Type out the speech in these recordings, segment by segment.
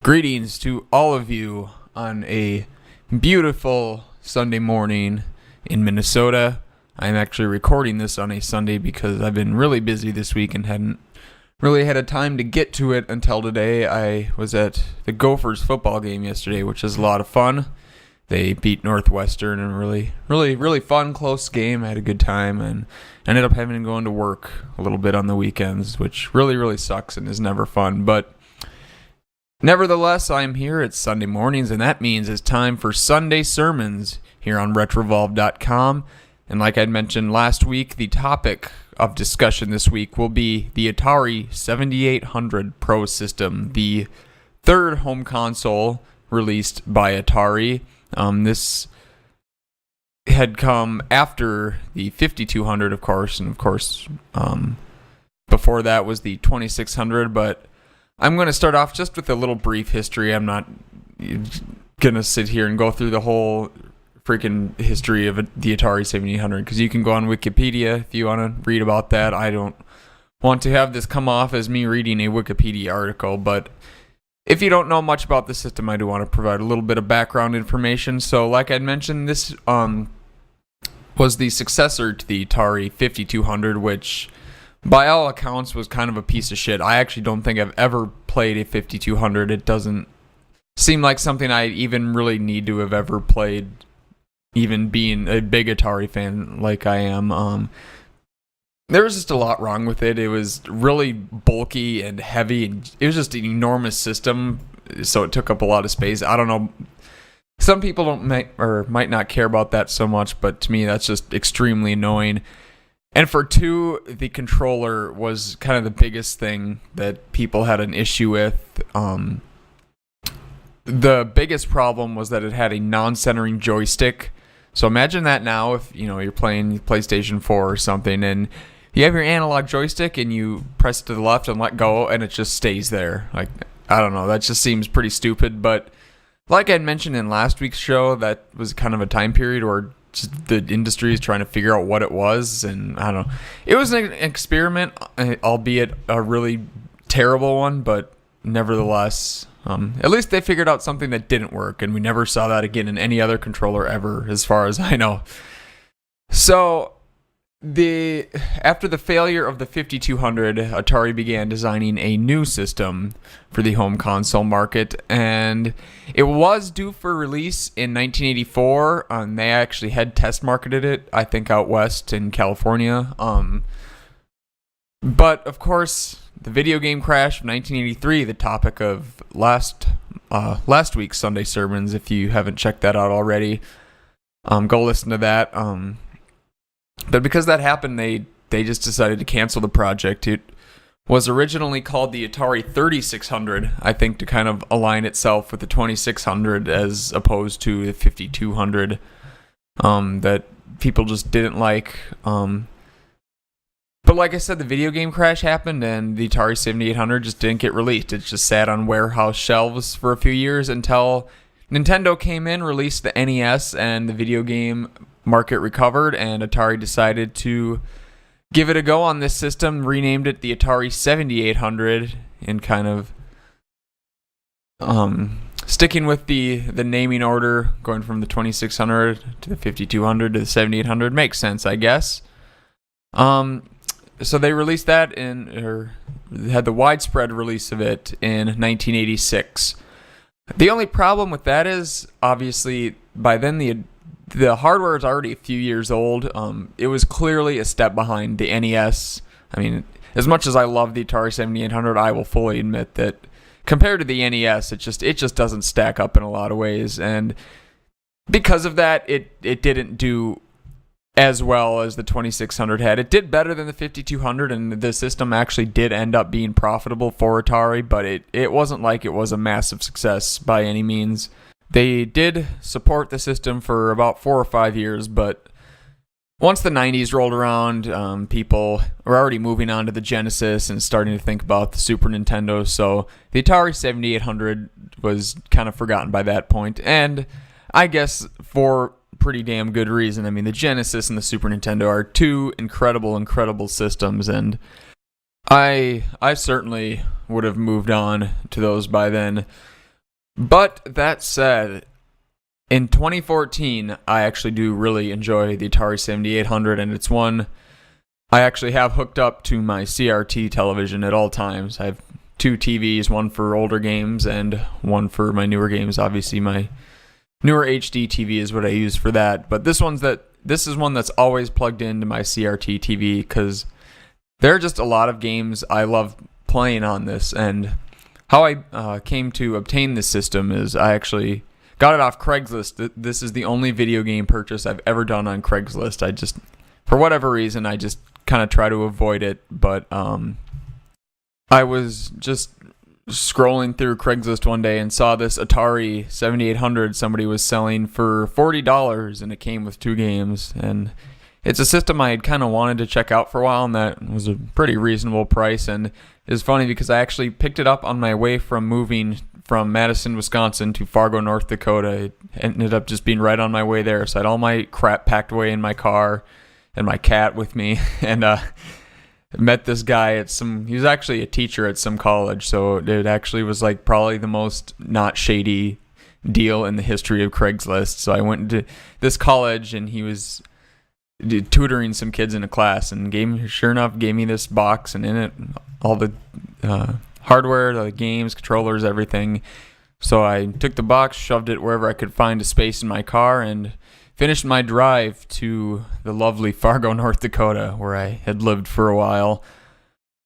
Greetings to all of you on a beautiful Sunday morning in Minnesota. I'm actually recording this on a Sunday because I've been really busy this week and hadn't really had a time to get to it until today. I was at the Gophers football game yesterday, which was a lot of fun. They beat Northwestern in a really fun, close game. I had a good time and ended up having to go into work a little bit on the weekends, which really sucks and is never fun. But nevertheless, I'm here. It's Sunday mornings, and that means it's time for Sunday Sermons here on Retrovolve.com. And like I'd mentioned last week, the topic of discussion this week will be the Atari 7800 ProSystem, the third home console released by Atari. This had come after the 5200, of course, and before that was the 2600, but I'm going to start off just with a little brief history. I'm not going to sit here and go through the whole freaking history of the Atari 7800 because you can go on Wikipedia if you want to read about that. I don't want to have this come off as me reading a Wikipedia article, but if you don't know much about the system, I do want to provide a little bit of background information. So like I'd mentioned, this was the successor to the Atari 5200, which by all accounts was kind of a piece of shit. I actually don't think I've ever played a 5200. It doesn't seem like something I even really need to have ever played, even being a big Atari fan like I am. There was just a lot wrong with it. It was really bulky and heavy. It was just an enormous system, so it took up a lot of space. I don't know. Some people might not care about that so much, but to me, that's just extremely annoying. And for two, the controller was kind of the biggest thing that people had an issue with. The biggest problem was that it had a non-centering joystick. So imagine that now if you're playing PlayStation 4 or something, and you have your analog joystick and you press it to the left and let go, and it just stays there. Like, I don't know, that just seems pretty stupid. But like I mentioned in last week's show, that was kind of a time period where just the industry is trying to figure out what it was, and I don't know. It was an experiment, albeit a really terrible one, but nevertheless, at least they figured out something that didn't work, and we never saw that again in any other controller ever, as far as I know. So, after the failure of the 5200, Atari began designing a new system for the home console market, and it was due for release in 1984. They actually had test marketed it, I think, out west in California. But of course, the video game crash of 1983, the topic of last week's Sunday Sermons. If you haven't checked that out already, go listen to that. But because that happened, they just decided to cancel the project. It was originally called the Atari 3600, I think, to kind of align itself with the 2600 as opposed to the 5200 that people just didn't like. But like I said, the video game crash happened and the Atari 7800 just didn't get released. It just sat on warehouse shelves for a few years until Nintendo came in, released the NES, and the video game market recovered, and Atari decided to give it a go on this system, renamed it the Atari 7800, and kind of sticking with the naming order, going from the 2600 to the 5200 to the 7800 makes sense, I guess. So they released that had the widespread release of it in 1986. The only problem with that is, obviously, by then the hardware is already a few years old. It was clearly a step behind the NES. I mean, as much as I love the Atari 7800, I will fully admit that compared to the NES, it just doesn't stack up in a lot of ways. And because of that, it didn't do as well as the 2600 had. It did better than the 5200, and the system actually did end up being profitable for Atari, but it wasn't like it was a massive success by any means. They did support the system for about 4 or 5 years, but once the 90s rolled around, people were already moving on to the Genesis and starting to think about the Super Nintendo, so the Atari 7800 was kind of forgotten by that point, and I guess for pretty damn good reason. I mean, the Genesis and the Super Nintendo are two incredible systems, and I certainly would have moved on to those by then. But that said, in 2014, I actually do really enjoy the Atari 7800, and it's one I actually have hooked up to my CRT television at all times. I have two TVs, one for older games and one for my newer games. Obviously, my newer HD TV is what I use for that. But this is one that's always plugged into my CRT TV because there are just a lot of games I love playing on this. And how I came to obtain this system is I actually got it off Craigslist. This is the only video game purchase I've ever done on Craigslist. I just, for whatever reason, I just kind of try to avoid it. But I was just scrolling through Craigslist one day and saw this Atari 7800 somebody was selling for $40, and it came with two games. And it's a system I had kind of wanted to check out for a while, and that was a pretty reasonable price. And it's funny because I actually picked it up on my way from moving from Madison, Wisconsin to Fargo, North Dakota. It ended up just being right on my way there. So I had all my crap packed away in my car and my cat with me. And met this guy at he was actually a teacher at some college. So it actually was like probably the most not shady deal in the history of Craigslist. So I went to this college and he was tutoring some kids in a class, and sure enough gave me this box, and in it all the hardware, the games, controllers, everything. So I took the box, shoved it wherever I could find a space in my car, and finished my drive to the lovely Fargo, North Dakota, where I had lived for a while.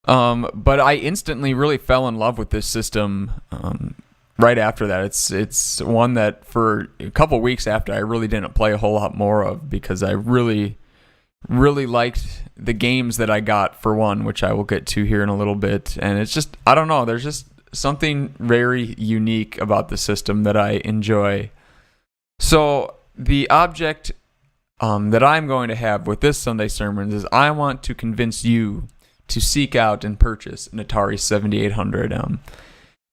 But I instantly really fell in love with this system right after that. It's one that for a couple weeks after I really didn't play a whole lot more of, because I really liked the games that I got, for one, which I will get to here in a little bit. And it's just, I don't know, there's just something very unique about the system that I enjoy. So the object that I'm going to have with this Sunday Sermons is I want to convince you to seek out and purchase an Atari 7800.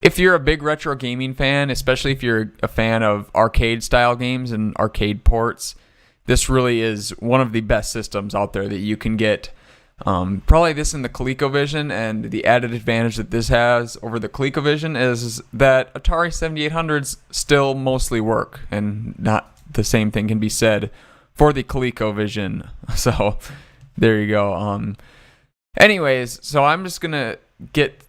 If you're a big retro gaming fan, especially if you're a fan of arcade style games and arcade ports, this really is one of the best systems out there that you can get. Probably this in the ColecoVision, and the added advantage that this has over the ColecoVision is that Atari 7800s still mostly work, and not the same thing can be said for the ColecoVision. So there you go. Anyways, so I'm just going to get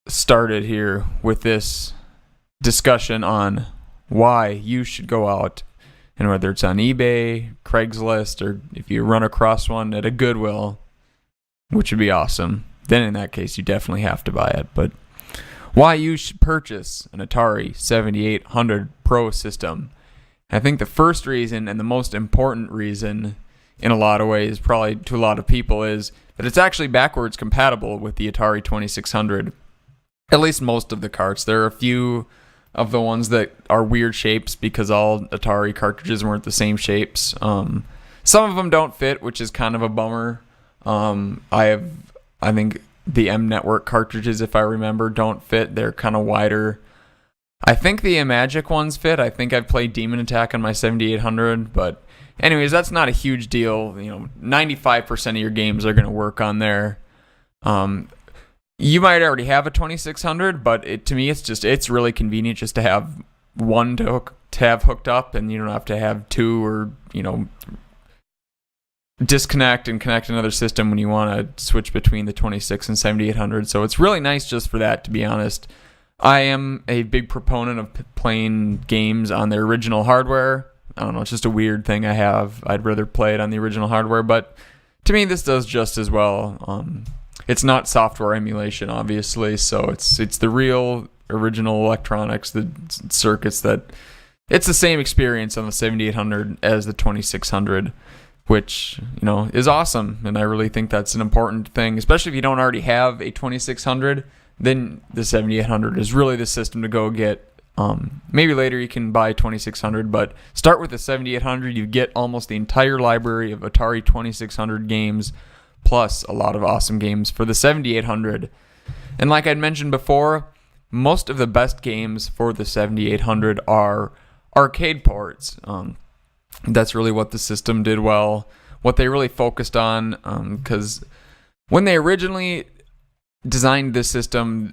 started here with this discussion on why you should go out, and whether it's on eBay, Craigslist, or if you run across one at a Goodwill, which would be awesome, then in that case you definitely have to buy it. But why you should purchase an Atari 7800 Pro system. I think the first reason, and the most important reason in a lot of ways, probably to a lot of people, is that it's actually backwards compatible with the Atari 2600. At least most of the carts. There are a few of the ones that are weird shapes because all Atari cartridges weren't the same shapes. Some of them don't fit, which is kind of a bummer. I think the M Network cartridges, if I remember, don't fit. They're kind of wider. I think the Imagic ones fit. I think I've played Demon Attack on my 7800, but anyways, that's not a huge deal. 95% of your games are going to work on there. You might already have a 2600, but to me, it's really convenient just to have one to have hooked up, and you don't have to have two, or disconnect and connect another system when you want to switch between the 26 and 7800. So it's really nice just for that, to be honest. I am a big proponent of playing games on their original hardware. I don't know, it's just a weird thing I have. I'd rather play it on the original hardware, but to me, this does just as well. It's not software emulation, obviously, so it's the real original electronics, the circuits that... It's the same experience on the 7800 as the 2600, which, is awesome, and I really think that's an important thing, especially if you don't already have a 2600, then the 7800 is really the system to go get. Maybe later you can buy 2600, but start with the 7800. You get almost the entire library of Atari 2600 games, plus a lot of awesome games for the 7800. And like I'd mentioned before, most of the best games for the 7800 are arcade ports. That's really what the system did well, what they really focused on, because when they originally designed this system,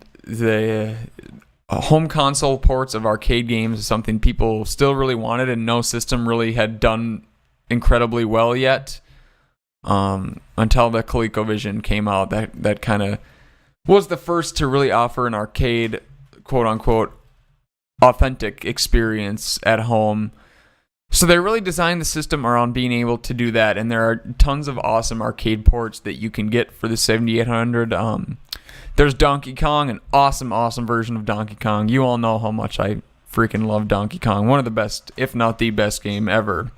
home console ports of arcade games is something people still really wanted, and no system really had done incredibly well yet. Until the ColecoVision came out, that kind of was the first to really offer an arcade, quote unquote, authentic experience at home. So they really designed the system around being able to do that, and there are tons of awesome arcade ports that you can get for the 7800. There's Donkey Kong, an awesome version of Donkey Kong. You all know how much I freaking love Donkey Kong. One of the best, if not the best game ever.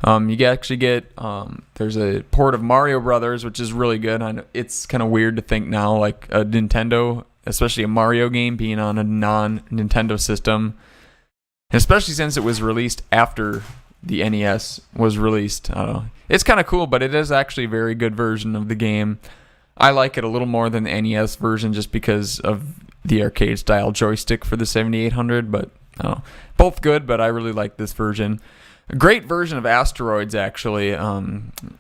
You actually get, there's a port of Mario Brothers, which is really good. I know it's kind of weird to think now, like a Nintendo, especially a Mario game, being on a non-Nintendo system. And especially since it was released after the NES was released. I don't know. It's kind of cool, but it is actually a very good version of the game. I like it a little more than the NES version just because of the arcade-style joystick for the 7800, but I don't know. Both good, but I really like this version. A great version of Asteroids, actually.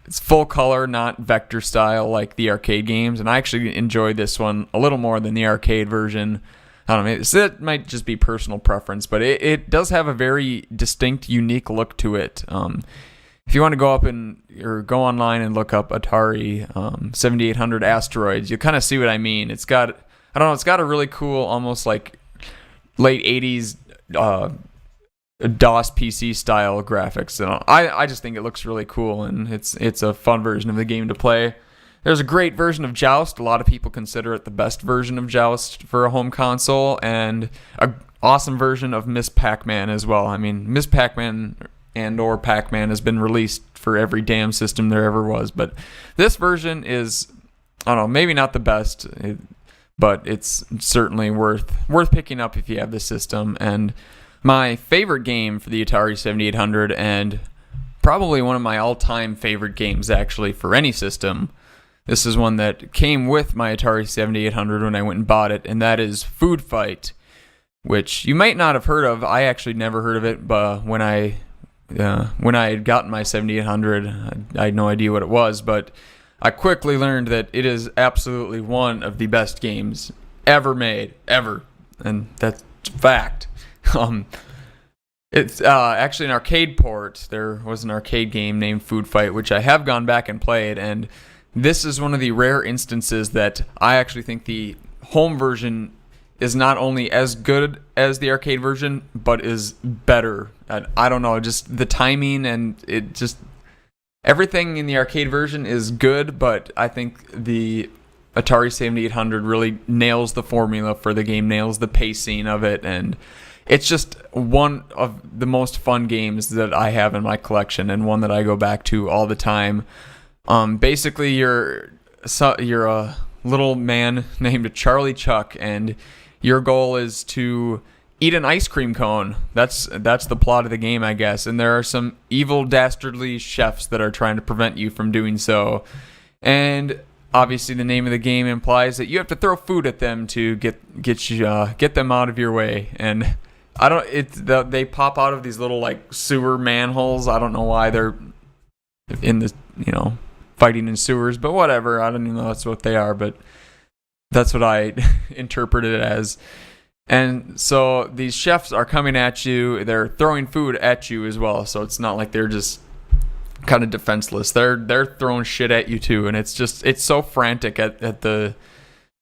It's full color, not vector style like the arcade games, and I actually enjoyed this one a little more than the arcade version. I don't know, it might just be personal preference, but it does have a very distinct, unique look to it. If you want to go up or go online and look up Atari 7800 Asteroids, you kind of see what I mean. It's got a really cool, almost like late 80s DOS PC style graphics. And I just think it looks really cool, and it's a fun version of the game to play. There's a great version of Joust. A lot of people consider it the best version of Joust for a home console, and an awesome version of Miss Pac-Man as well. I mean, Miss Pac-Man or Pac-Man has been released for every damn system there ever was, but this version is, I don't know, maybe not the best, but it's certainly worth picking up if you have the system. And my favorite game for the Atari 7800, and probably one of my all-time favorite games actually for any system, this is one that came with my Atari 7800 when I went and bought it, and that is Food Fight, which you might not have heard of. I actually never heard of it, but when I had gotten my 7800, I had no idea what it was, but I quickly learned that it is absolutely one of the best games ever made, ever, and that's a fact. It's actually an arcade port. There was an arcade game named Food Fight, which I have gone back and played, and this is one of the rare instances that I actually think the home version is not only as good as the arcade version, but is better. I don't know, just the timing and it just... Everything in the arcade version is good, but I think the Atari 7800 really nails the formula for the game, nails the pacing of it, and it's just one of the most fun games that I have in my collection, and one that I go back to all the time. Basically, you're a little man named Charlie Chuck, and your goal is to eat an ice cream cone. That's the plot of the game, I guess. And there are some evil, dastardly chefs that are trying to prevent you from doing so. And obviously, the name of the game implies that you have to throw food at them to get them out of your way. And they pop out of these little like sewer manholes. I don't know why they're in the fighting in sewers, but whatever. I don't even know that's what they are, but that's what I interpreted it as. And so these chefs are coming at you. They're throwing food at you as well. So it's not like they're just kind of defenseless. They're throwing shit at you too. And it's so frantic at the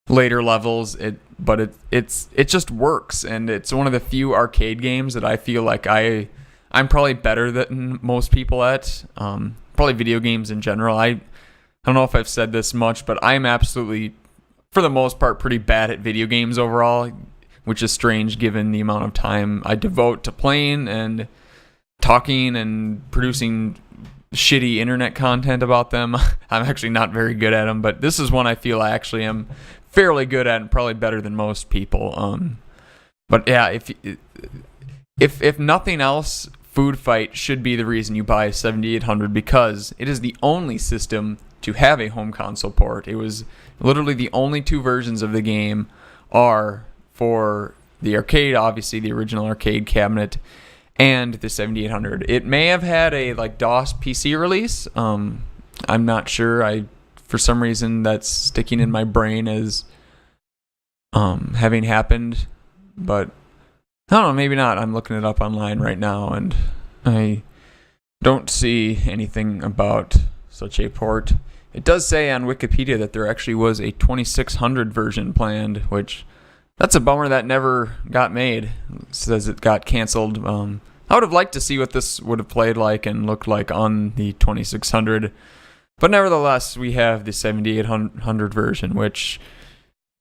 later levels. But it just works. And it's one of the few arcade games that I feel like I'm probably better than most people at. Probably video games in general. I don't know if I've said this much, but I'm absolutely, for the most part, pretty bad at video games overall, which is strange given the amount of time I devote to playing and talking and producing shitty internet content about them. I'm actually not very good at them, but this is one I feel I actually am fairly good at and probably better than most people. But yeah, if nothing else, Food Fight should be the reason you buy a 7800, because it is the only system to have a home console port. It was literally the only two versions of the game are for the arcade, obviously the original arcade cabinet, and the 7800. It may have had a like DOS PC release. I'm not sure. For some reason that's sticking in my brain as having happened. but I don't know, maybe not. I'm looking it up online right now, and I don't see anything about such a port. It does say on Wikipedia that there actually was a 2600 version planned, which that's a bummer that never got made. It says it got canceled. I would have liked to see what this would have played like and looked like on the 2600. But nevertheless, we have the 7800 version, which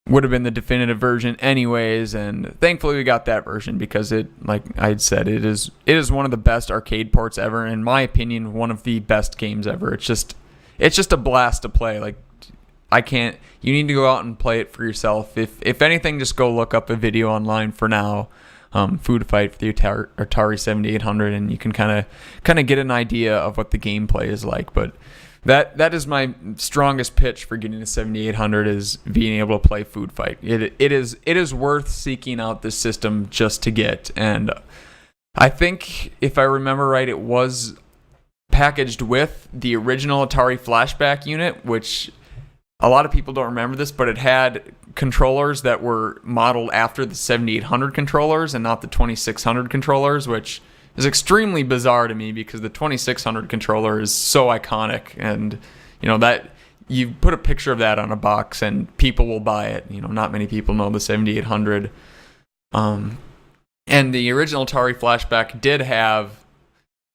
would have been the definitive version anyways, and thankfully we got that version because it, like I had said, it is one of the best arcade ports ever. In my opinion, one of the best games ever. It's just a blast to play. Like, you need to go out and play it for yourself. If anything, just go look up a video online for now. Food Fight for the Atari 7800, and you can kind of get an idea of what the gameplay is like. But that is my strongest pitch for getting a 7800 is being able to play Food Fight. It is worth seeking out this system just to get. And I think if I remember right, it was packaged with the original Atari flashback unit, which a lot of people don't remember this, but it had controllers that were modeled after the 7800 controllers and not the 2600 controllers, which is extremely bizarre to me because the 2600 controller is so iconic, and that you put a picture of that on a box and people will buy it. Not many people know the 7800. And the original Atari flashback did have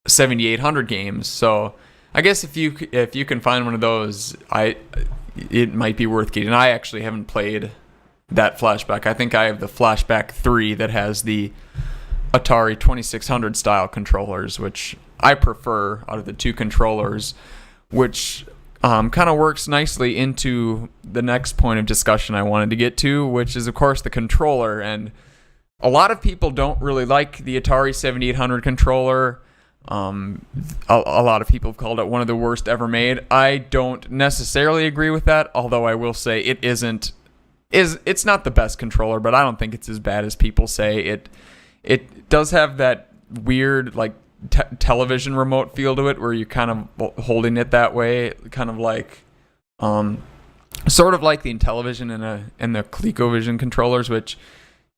7800 games, so I guess if you can find one of those, it might be worth getting. I actually haven't played that flashback. I think I have the Flashback 3 that has the Atari 2600 style controllers, which I prefer out of the two controllers, which kind of works nicely into the next point of discussion I wanted to get to, which is, of course, the controller. And a lot of people don't really like the Atari 7800 controller. A lot of people have called it one of the worst ever made. I don't necessarily agree with that, although I will say it's not the best controller, but I don't think it's as bad as people say. It does have that weird television remote feel to it, where you're kind of holding it that way, kind of like sort of like the Intellivision and the ColecoVision controllers, which,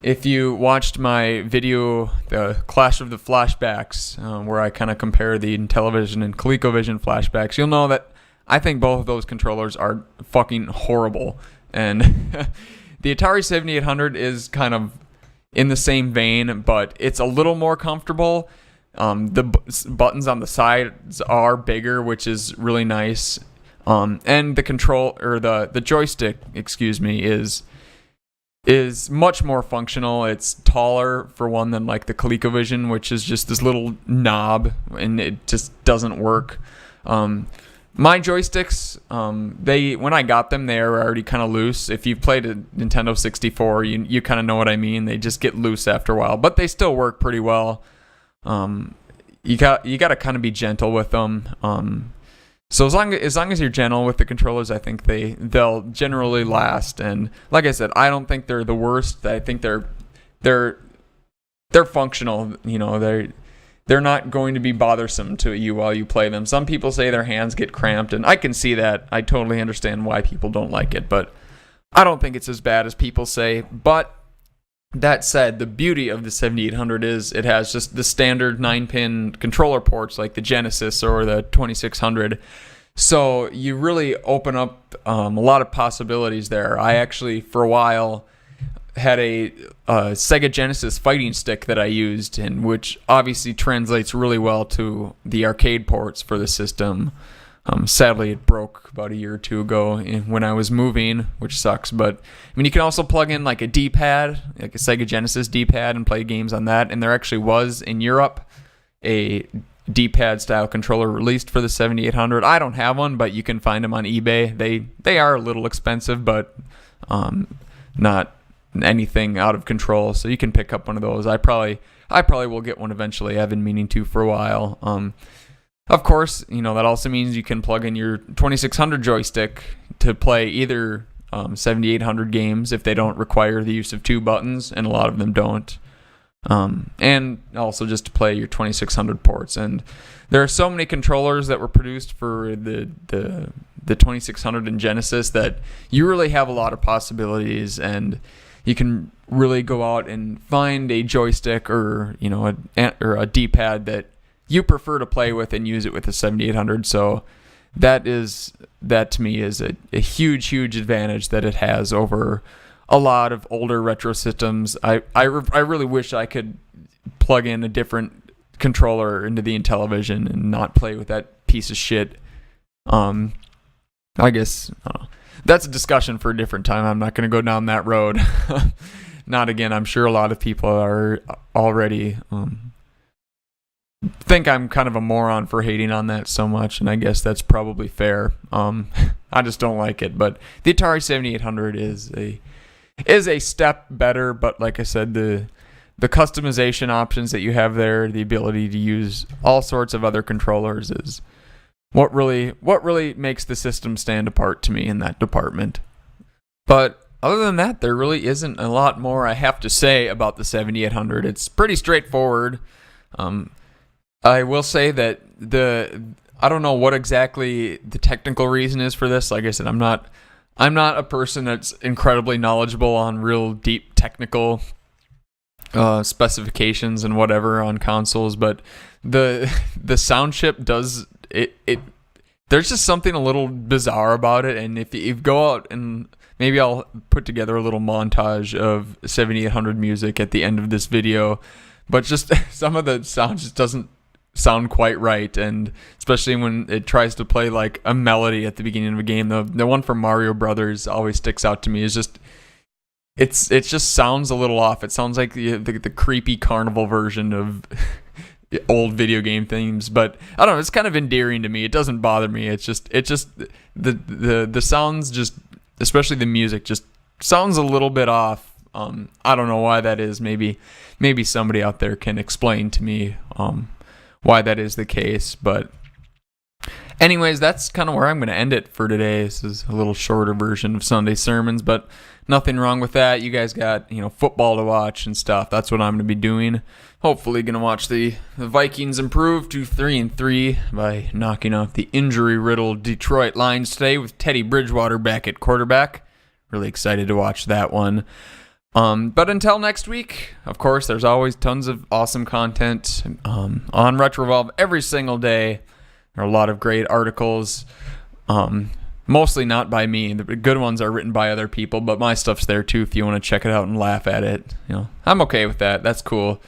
if you watched my video, the Clash of the Flashbacks, where I kind of compare the Intellivision and ColecoVision flashbacks, you'll know that I think both of those controllers are fucking horrible. And the Atari 7800 is kind of in the same vein, but it's a little more comfortable. The buttons on the sides are bigger, which is really nice. And the joystick, is much more functional. It's taller for one than like the ColecoVision, which is just this little knob and it just doesn't work. My joysticks, when I got them, they were already kind of loose. If you've played a Nintendo 64, you kind of know what I mean. They just get loose after a while, but they still work pretty well. You got to kind of be gentle with them. So as long as you're gentle with the controllers, I think they'll generally last. And like I said, I don't think they're the worst. I think they're functional. They're not going to be bothersome to you while you play them. Some people say their hands get cramped, and I can see that. I totally understand why people don't like it, but I don't think it's as bad as people say. But that said, the beauty of the 7800 is it has just the standard 9-pin controller ports like the Genesis or the 2600. So you really open up a lot of possibilities there. I actually, for a while, had a Sega Genesis fighting stick that I used, and which obviously translates really well to the arcade ports for the system. Sadly, it broke about a year or two ago when I was moving, which sucks. But I mean, you can also plug in like a D-pad, like a Sega Genesis D-pad, and play games on that. And there actually was in Europe a D-pad style controller released for the 7800. I don't have one, but you can find them on eBay. They are a little expensive, but not anything out of control. So you can pick up one of those. I probably will get one eventually. I've been meaning to for a while. Of course, that also means you can plug in your 2600 joystick to play either 7800 games if they don't require the use of two buttons, and a lot of them don't. And also just to play your 2600 ports. And there are so many controllers that were produced for the 2600 and Genesis that you really have a lot of possibilities. And you can really go out and find a joystick or a D-pad that you prefer to play with and use it with the 7800. So that to me is a huge advantage that it has over a lot of older retro systems. I really wish I could plug in a different controller into the Intellivision and not play with that piece of shit. I guess that's a discussion for a different time. I'm not going to go down that road. Not again. I'm sure a lot of people are already think I'm kind of a moron for hating on that so much, and I guess that's probably fair. I just don't like it. But the Atari 7800 is a step better. But like I said, the customization options that you have there, the ability to use all sorts of other controllers, is what really makes the system stand apart to me in that department. But other than that, there really isn't a lot more I have to say about the 7800. It's pretty straightforward. I will say that I don't know what exactly the technical reason is for this. Like I said, I'm not a person that's incredibly knowledgeable on real deep technical specifications and whatever on consoles, but the sound chip does it. There's just something a little bizarre about it, and if you go out and maybe I'll put together a little montage of 7800 music at the end of this video, but just some of the sound just doesn't sound quite right, and especially when it tries to play like a melody at the beginning of a game. The one from Mario Brothers always sticks out to me. Is just it just sounds a little off. It sounds like the creepy carnival version of old video game themes, but I don't know, it's kind of endearing to me. It doesn't bother me. It's just the sounds, just especially the music, just sounds a little bit off. I don't know why that is. Maybe somebody out there can explain to me why that is the case. But anyways, that's kind of where I'm going to end it for today. This is a little shorter version of Sunday Sermons, but nothing wrong with that. You guys got football to watch and stuff. That's what I'm going to be doing. Hopefully going to watch the Vikings improve to 3-3 by knocking off the injury-riddled Detroit Lions today with Teddy Bridgewater back at quarterback. Really excited to watch that one. But until next week, of course, there's always tons of awesome content on Retrovolve every single day. There are a lot of great articles, mostly not by me. The good ones are written by other people, but my stuff's there too if you want to check it out and laugh at it. I'm okay with that. That's cool.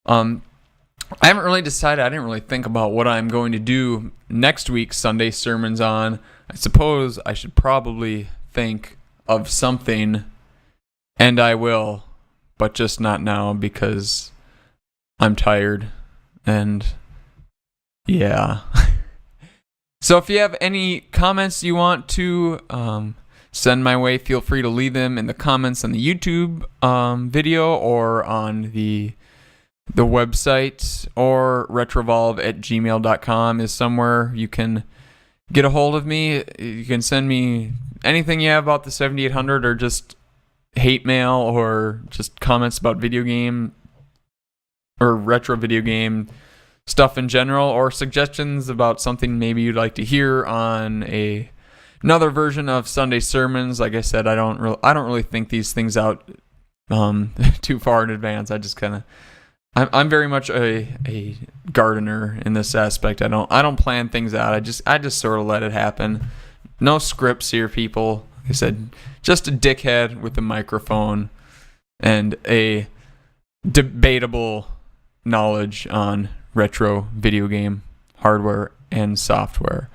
I haven't really decided. I didn't really think about what I'm going to do next week's Sunday Sermons on. I suppose I should probably think of something, and I will, but just not now because I'm tired, and yeah. So if you have any comments you want to send my way, feel free to leave them in the comments on the YouTube video or on the website, or retrovolve@gmail.com is somewhere you can get a hold of me. You can send me anything you have about the 7800, or just hate mail, or just comments about video game or retro video game stuff in general, or suggestions about something maybe you'd like to hear on another version of Sunday Sermons. Like I said, I don't really think these things out too far in advance. I just kind of I'm very much a gardener in this aspect. I don't plan things out. I just sort of let it happen. No scripts here, people. Like I said, just a dickhead with a microphone and a debatable knowledge on retro video game hardware and software.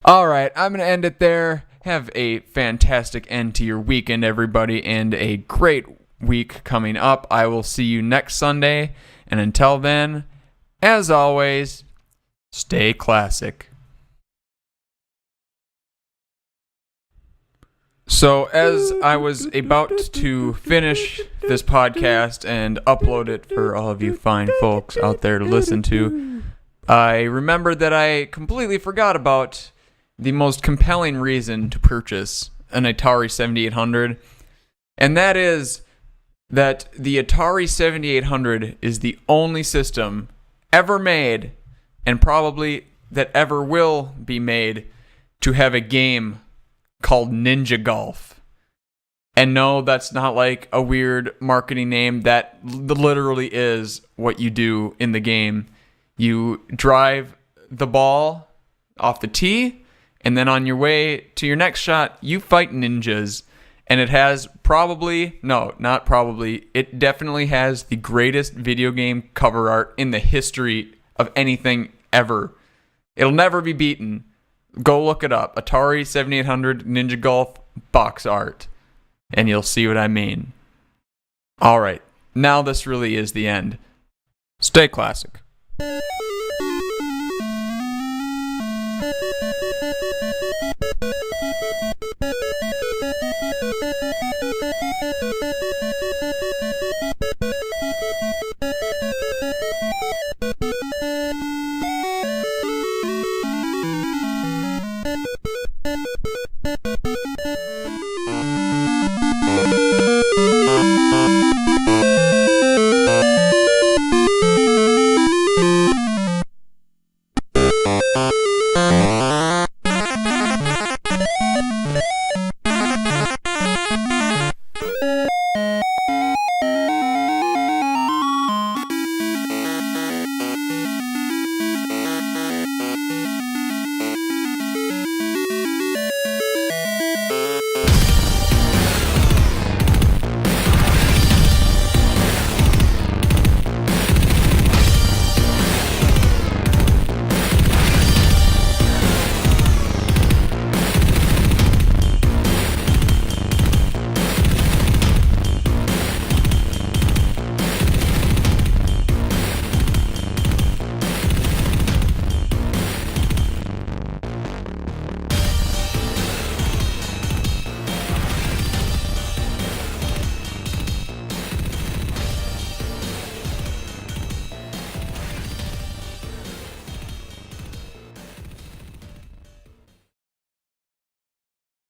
All right, I'm going to end it there. Have a fantastic end to your weekend, everybody, and a great week coming up. I will see you next Sunday, and until then, as always, stay classic. So as I was about to finish this podcast and upload it for all of you fine folks out there to listen to, I remembered that I completely forgot about the most compelling reason to purchase an Atari 7800, and that is that the Atari 7800 is the only system ever made, and probably that ever will be made, to have a game called Ninja Golf. And no, that's not like a weird marketing name. That literally is what you do in the game. You drive the ball off the tee, and then on your way to your next shot, you fight ninjas. And it has it definitely has the greatest video game cover art in the history of anything ever. It'll never be beaten. Go look it up. Atari 7800 Ninja Golf box art. And you'll see what I mean. Alright, now this really is the end. Stay classic.